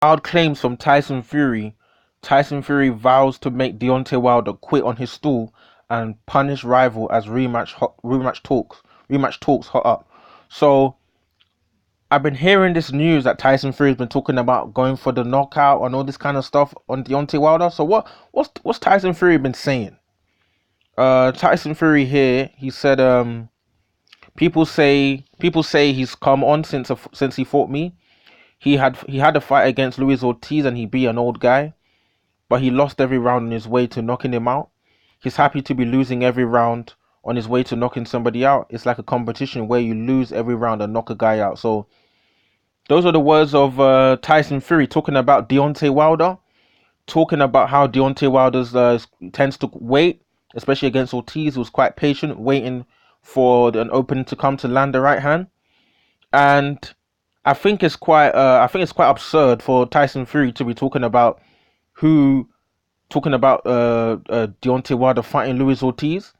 Wild claims from Tyson Fury. Tyson Fury vows to make Deontay Wilder quit on his stool and punish rival as rematch talks hot up. So I've been hearing this news that Tyson Fury's been talking about going for the knockout and all this kind of stuff on Deontay Wilder. So what's Tyson Fury been saying? Tyson Fury here, he said people say he's come on since he fought me. He had a fight against Luis Ortiz and he beat an old guy, but he lost every round on his way to knocking him out. He's happy to be losing every round on his way to knocking somebody out. It's like a competition where you lose every round and knock a guy out. So those are the words of Tyson Fury talking about Deontay Wilder, talking about how Deontay Wilder tends to wait, especially against Ortiz, who was quite patient, waiting for an opening to come to land the right hand. And I think it's quite absurd for Tyson Fury to be who talking about Deontay Wilder fighting Luis Ortiz,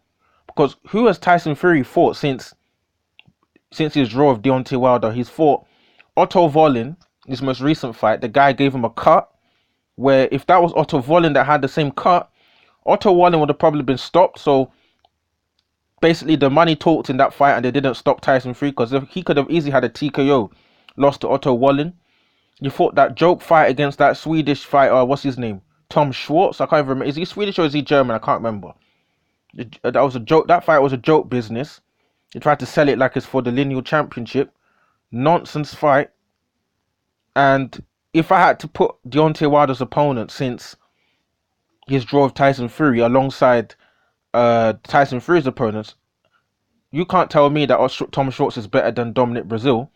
because who has Tyson Fury fought since his draw of Deontay Wilder? He's fought Otto Wallin, his most recent fight. The guy gave him a cut, where if that was Otto Wallin that had the same cut, Otto Wallin would have probably been stopped. So basically, the money talked in that fight, and they didn't stop Tyson Fury because he could have easily had a TKO, lost to Otto Wallin. You fought that joke fight against that Swedish fighter. What's his name? Tom Schwartz. I can't even remember. Is he Swedish or is he German? I can't remember. That was a joke. That fight was a joke business. He tried to sell it like it's for the lineal championship. Nonsense fight. And if I had to put Deontay Wilder's opponent since his draw of Tyson Fury alongside Tyson Fury's opponents, you can't tell me that Tom Schwartz is better than Dominic Breazeale.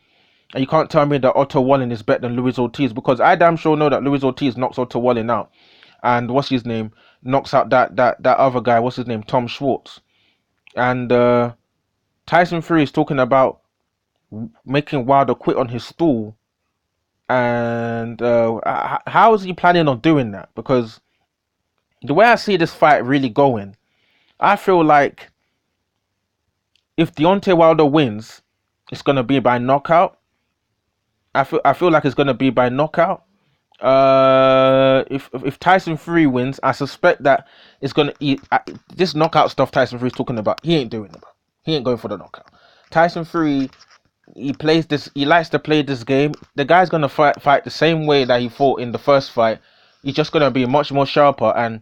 And you can't tell me that Otto Wallin is better than Luis Ortiz, because I damn sure know that Luis Ortiz knocks Otto Wallin out. And what's his name? Knocks out that other guy, what's his name? Tom Schwartz. And Tyson Fury is talking about making Wilder quit on his stool. And how is he planning on doing that? Because the way I see this fight really going, I feel like if Deontay Wilder wins, it's going to be by knockout. I feel like it's gonna be by knockout. If Tyson Fury wins, I suspect that it's gonna this knockout stuff Tyson Fury's talking about. He ain't doing it. He ain't going for the knockout. Tyson Fury, he plays this. He likes to play this game. The guy's gonna fight the same way that he fought in the first fight. He's just gonna be much more sharper. And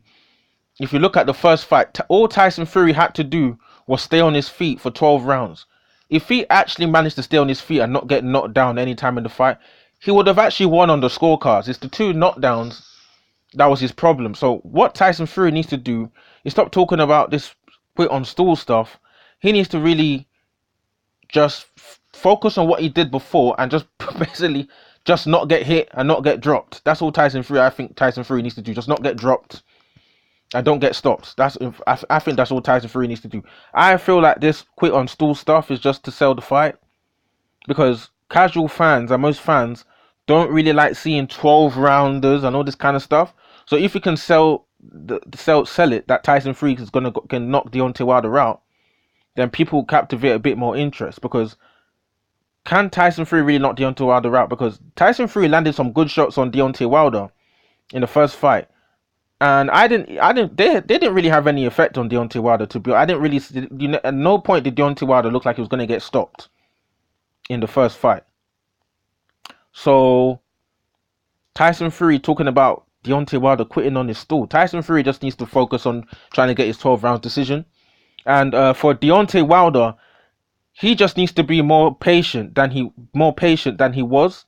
if you look at the first fight, all Tyson Fury had to do was stay on his feet for 12 rounds. If he actually managed to stay on his feet and not get knocked down any time in the fight, he would have actually won on the scorecards. It's the two knockdowns that was his problem. So what Tyson Fury needs to do is stop talking about this quit on stool stuff. He needs to really just focus on what he did before and just basically just not get hit and not get dropped. That's all I think Tyson Fury needs to do. Just not get dropped and don't get stopped. I think that's all Tyson Fury needs to do. I feel like this quit on stool stuff is just to sell the fight, because casual fans and most fans don't really like seeing 12 rounders and all this kind of stuff. So if you can sell it that Tyson Fury can knock Deontay Wilder out, then people captivate a bit more interest. Because can Tyson Fury really knock Deontay Wilder out? Because Tyson Fury landed some good shots on Deontay Wilder in the first fight. And they didn't really have any effect on Deontay Wilder, to be honest. I didn't really, at no point did Deontay Wilder look like he was going to get stopped in the first fight. So Tyson Fury talking about Deontay Wilder quitting on his stool. Tyson Fury just needs to focus on trying to get his 12 round decision. And for Deontay Wilder, he just needs to be more patient than he was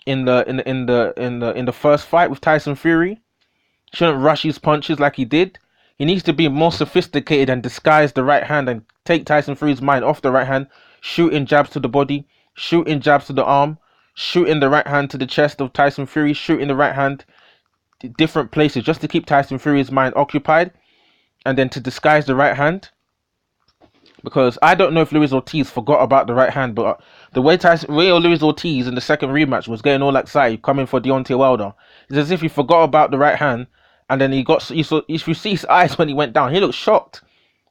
in the first fight with Tyson Fury. Shouldn't rush his punches like he did. He needs to be more sophisticated and disguise the right hand and take Tyson Fury's mind off the right hand, shooting jabs to the body, shooting jabs to the arm, shooting the right hand to the chest of Tyson Fury, shooting the right hand to different places just to keep Tyson Fury's mind occupied, and then to disguise the right hand. Because I don't know if Luis Ortiz forgot about the right hand, but the way Luis Ortiz in the second rematch was getting all excited coming for Deontay Wilder, it's as if he forgot about the right hand. And then if you see his eyes when he went down, he looked shocked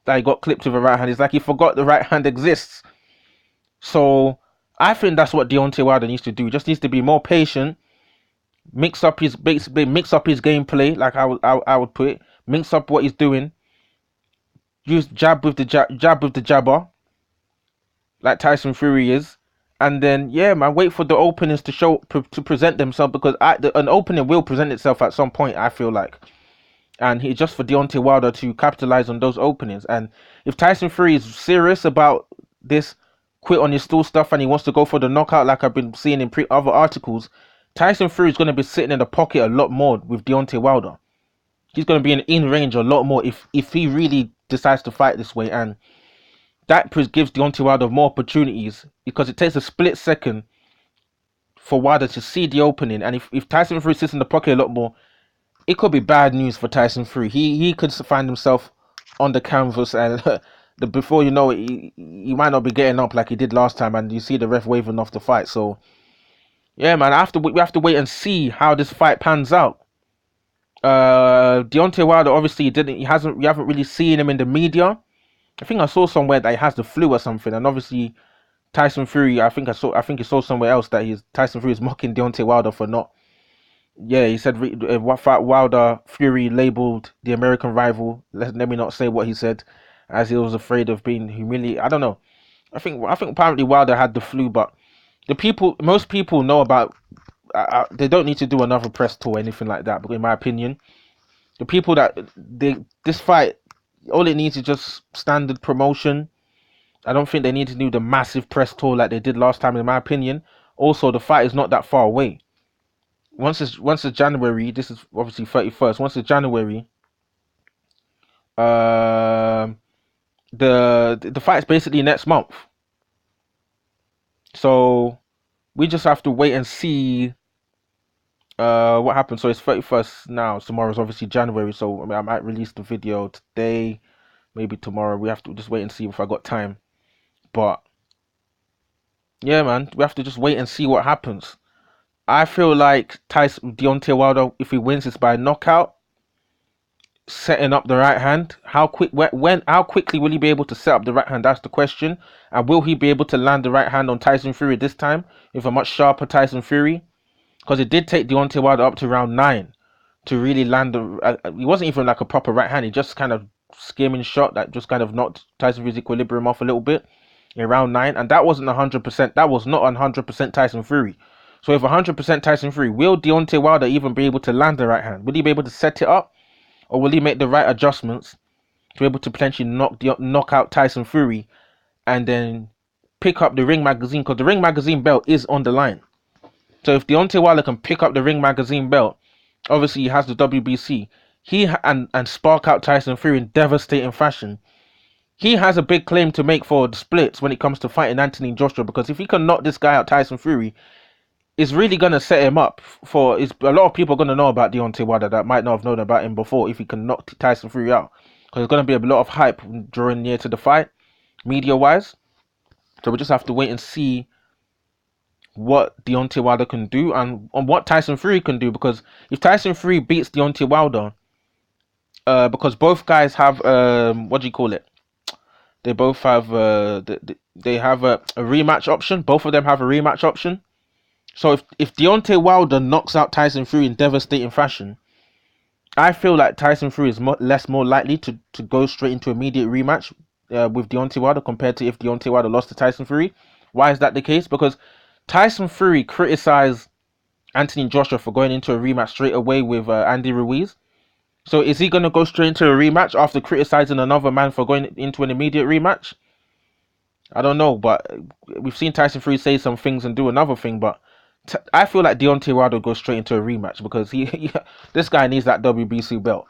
that he got clipped with a right hand. It's like he forgot the right hand exists. So I think that's what Deontay Wilder needs to do. He just needs to be more patient basically mix up his gameplay, like I would put it, mix up what he's doing, use jab with the jabber, like Tyson Fury is, and then yeah, man, wait for the openings to to present themselves because an opening will present itself at some point. I feel like, and he just for Deontay Wilder to capitalize on those openings. And if Tyson Fury is serious about this quit on his stool stuff and he wants to go for the knockout, like I've been seeing in other articles, Tyson Fury is going to be sitting in the pocket a lot more with Deontay Wilder. He's going to be in range a lot more if he really decides to fight this way, and that gives Deontay Wilder more opportunities because it takes a split second for Wilder to see the opening. And if Tyson Fury sits in the pocket a lot more, it could be bad news for Tyson Fury. He could find himself on the canvas, and before you know it, he might not be getting up like he did last time, and you see the ref waving off the fight. So yeah, man, we have to wait and see how this fight pans out. Deontay Wilder obviously we haven't really seen him in the media. I think I saw somewhere that he has the flu or something, and obviously Tyson Fury, I think he saw somewhere else that Tyson Fury is mocking Deontay Wilder for not. Yeah, he said Wilder Fury labeled the American rival. Let me not say what he said, as he was afraid of being humiliated. I don't know. I think apparently Wilder had the flu, but most people know about. They don't need to do another press tour or anything like that. But in my opinion, the people that this fight, all it needs is just standard promotion. I don't think they need to do the massive press tour like they did last time, in my opinion. Also, the fight is not that far away. Once it's January, this is obviously 31st. Once it's January, the fight is basically next month. So we just have to wait and see what happens. So it's 31st now. Tomorrow's obviously January, so I might release the video today, maybe tomorrow. We have to just wait and see if I got time. But yeah, man, we have to just wait and see what happens. I feel like Deontay Wilder, if he wins, it's by knockout, setting up the right hand. How quickly will he be able to set up the right hand? That's the question. And will he be able to land the right hand on Tyson Fury this time with a much sharper Tyson Fury? Because it did take Deontay Wilder up to round 9 to really land he wasn't even like a proper right hand. He just kind of skimming shot that just kind of knocked Tyson Fury's equilibrium off a little bit in round 9, and that wasn't 100%. That was not 100% Tyson Fury. So if 100% Tyson Fury, will Deontay Wilder even be able to land the right hand? Will he be able to set it up, or will he make the right adjustments to be able to potentially knock out Tyson Fury and then pick up the ring magazine? Because the ring magazine belt is on the line. So if Deontay Wilder can pick up the ring magazine belt, obviously he has the WBC. And spark out Tyson Fury in devastating fashion. He has a big claim to make for the splits when it comes to fighting Anthony Joshua, because if he can knock this guy out, Tyson Fury, it's really going to set him up for... a lot of people are going to know about Deontay Wilder that might not have known about him before if he can knock Tyson Fury out. Because there's going to be a lot of hype drawing near to the fight, media-wise. So we just have to wait and see what Deontay Wilder can do and what Tyson Fury can do. Because if Tyson Fury beats Deontay Wilder, because both guys have... what do you call it? They both have... they have a rematch option. Both of them have a rematch option. So if Deontay Wilder knocks out Tyson Fury in devastating fashion, I feel like Tyson Fury is more likely to go straight into immediate rematch with Deontay Wilder compared to if Deontay Wilder lost to Tyson Fury. Why is that the case? Because Tyson Fury criticized Anthony Joshua for going into a rematch straight away with Andy Ruiz. So is he going to go straight into a rematch after criticizing another man for going into an immediate rematch? I don't know, but we've seen Tyson Fury say some things and do another thing, but I feel like Deontay Wilder goes straight into a rematch because this guy needs that WBC belt.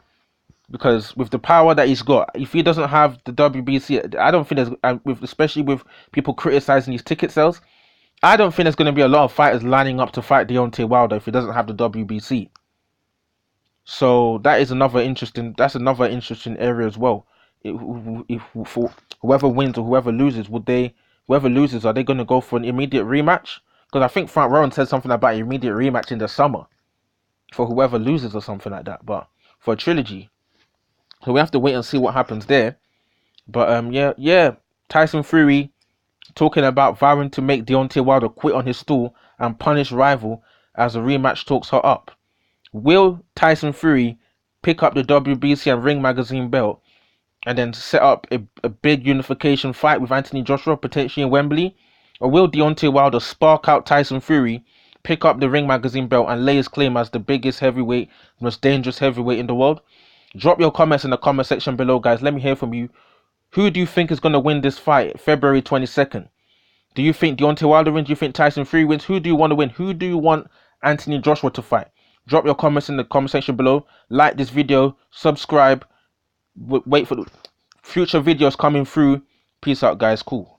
Because with the power that he's got, if he doesn't have the WBC, I don't think there's, especially with people criticizing his ticket sales, I don't think there's going to be a lot of fighters lining up to fight Deontay Wilder if he doesn't have the WBC. So that is another interesting area as well. If for whoever wins or whoever loses, are they going to go for an immediate rematch? Because I think Frank Warren said something about an immediate rematch in the summer for whoever loses or something like that. But for a trilogy, so we have to wait and see what happens there. But yeah, Tyson Fury talking about vowing to make Deontay Wilder quit on his stool and punish rival as the rematch talks her up. Will Tyson Fury pick up the WBC and Ring Magazine belt and then set up a big unification fight with Anthony Joshua, potentially in Wembley? Or will Deontay Wilder spark out Tyson Fury, pick up the Ring Magazine belt, and lay his claim as the biggest heavyweight, most dangerous heavyweight in the world? Drop your comments in the comment section below, guys. Let me hear from you. Who do you think is going to win this fight February 22nd? Do you think Deontay Wilder wins? Do you think Tyson Fury wins? Who do you want to win? Who do you want Anthony Joshua to fight? Drop your comments in the comment section below. Like this video, subscribe. Wait for the future videos coming through. Peace out, guys. Cool.